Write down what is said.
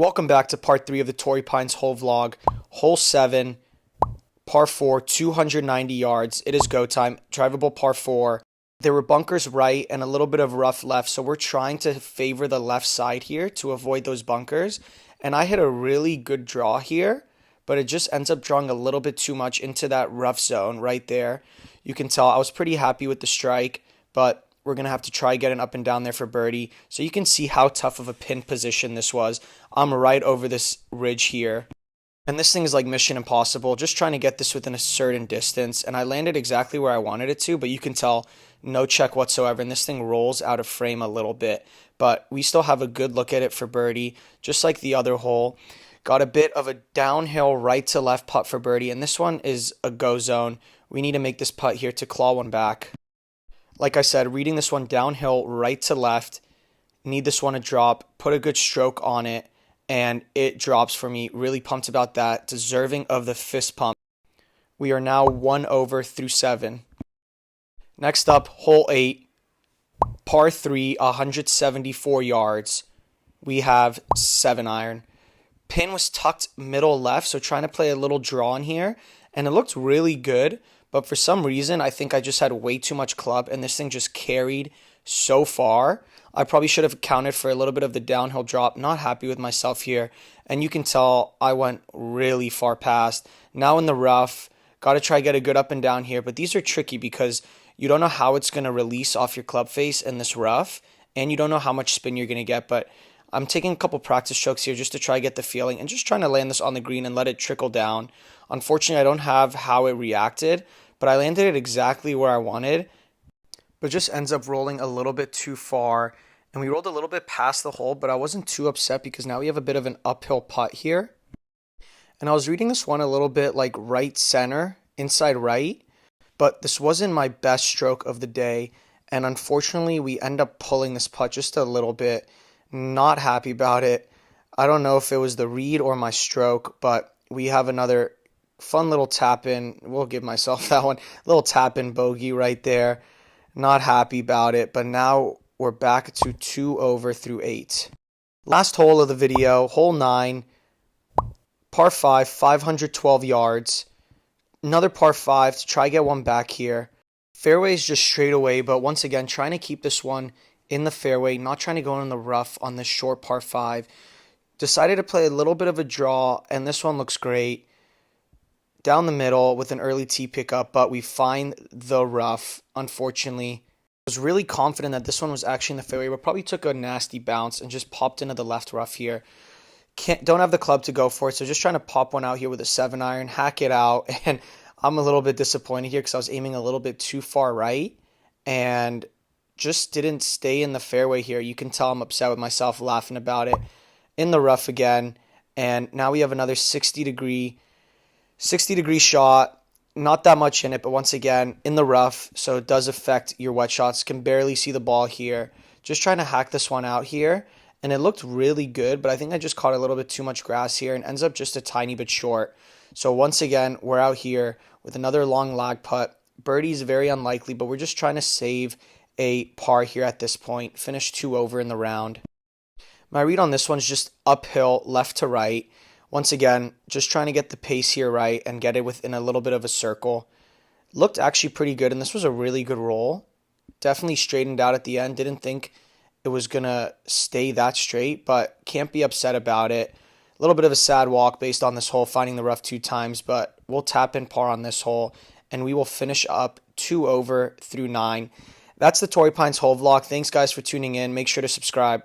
Welcome back to part 3 of the Torrey Pines hole vlog. Hole 7, par 4, 290 yards. It is go time. Drivable par 4. There were bunkers right and a little bit of rough left, so we're trying to favor the left side here to avoid those bunkers. And I hit a really good draw here, but it just ends up drawing a little bit too much into that rough zone right there. You can tell I was pretty happy with the strike, but we're going to have to try getting up and down there for birdie. So you can see how tough of a pin position this was. I'm right over this ridge here. And this thing is like mission impossible, just trying to get this within a certain distance. And I landed exactly where I wanted it to, but you can tell no check whatsoever. And this thing rolls out of frame a little bit. But we still have a good look at it for birdie, just like the other hole. Got a bit of a downhill right to left putt for birdie. And this one is a go zone. We need to make this putt here to claw one back. Like I said, reading this one downhill, right to left, need this one to drop, put a good stroke on it, and it drops for me. Really pumped about that, deserving of the fist pump. We are now 1 over through 7. Next up, hole 8, par 3, 174 yards. We have 7 iron. Pin was tucked middle left, so trying to play a little draw in here, and it looked really good. But for some reason, I think I just had way too much club, and this thing just carried so far. I probably should have accounted for a little bit of the downhill drop. Not happy with myself here. And you can tell I went really far past. Now in the rough, got to try get a good up and down here. But these are tricky because you don't know how it's going to release off your club face in this rough, and you don't know how much spin you're going to get. But I'm taking a couple practice strokes here just to try get the feeling and just trying to land this on the green and let it trickle down. Unfortunately, I don't have how it reacted, but I landed it exactly where I wanted, but just ends up rolling a little bit too far. And we rolled a little bit past the hole, but I wasn't too upset because now we have a bit of an uphill putt here. And I was reading this one a little bit like right center, inside right, but this wasn't my best stroke of the day. And unfortunately, we end up pulling this putt just a little bit. Not happy about it. I don't know if it was the read or my stroke, but we have another fun little tap in. We'll give myself that one. Little tap in bogey right there. Not happy about it, but now we're back to 2 over through 8. Last hole of the video, hole 9, par 5, 512 yards. Another par 5 to try get one back here. Fairway is just straight away, but once again, trying to keep this one in the fairway, not trying to go in the rough on this short par 5. Decided to play a little bit of a draw, and this one looks great. Down the middle with an early tee pickup, but we find the rough, unfortunately. I was really confident that this one was actually in the fairway, but probably took a nasty bounce and just popped into the left rough here. Don't have the club to go for it, so just trying to pop one out here with a 7 iron, hack it out, and I'm a little bit disappointed here because I was aiming a little bit too far right and just didn't stay in the fairway here. You can tell I'm upset with myself, laughing about it. In the rough again, and now we have another 60 degree shot. Not that much in it, but once again in the rough, so it does affect your wet shots. Can barely see the ball here. Just trying to hack this one out here, and it looked really good, but I think I just caught a little bit too much grass here and ends up just a tiny bit short. So once again, we're out here with another long lag putt. Birdie is very unlikely, but we're just trying to save a par here at this point. Finish 2 over in the round. My read on this one is just uphill, left to right. Once again, just trying to get the pace here right and get it within a little bit of a circle. Looked actually pretty good, and this was a really good roll. Definitely straightened out at the end. Didn't think it was going to stay that straight, but can't be upset about it. A little bit of a sad walk based on this hole, finding the rough 2 times, but we'll tap in par on this hole, and we will finish up 2 over through 9. That's the Torrey Pines hole vlog. Thanks, guys, for tuning in. Make sure to subscribe.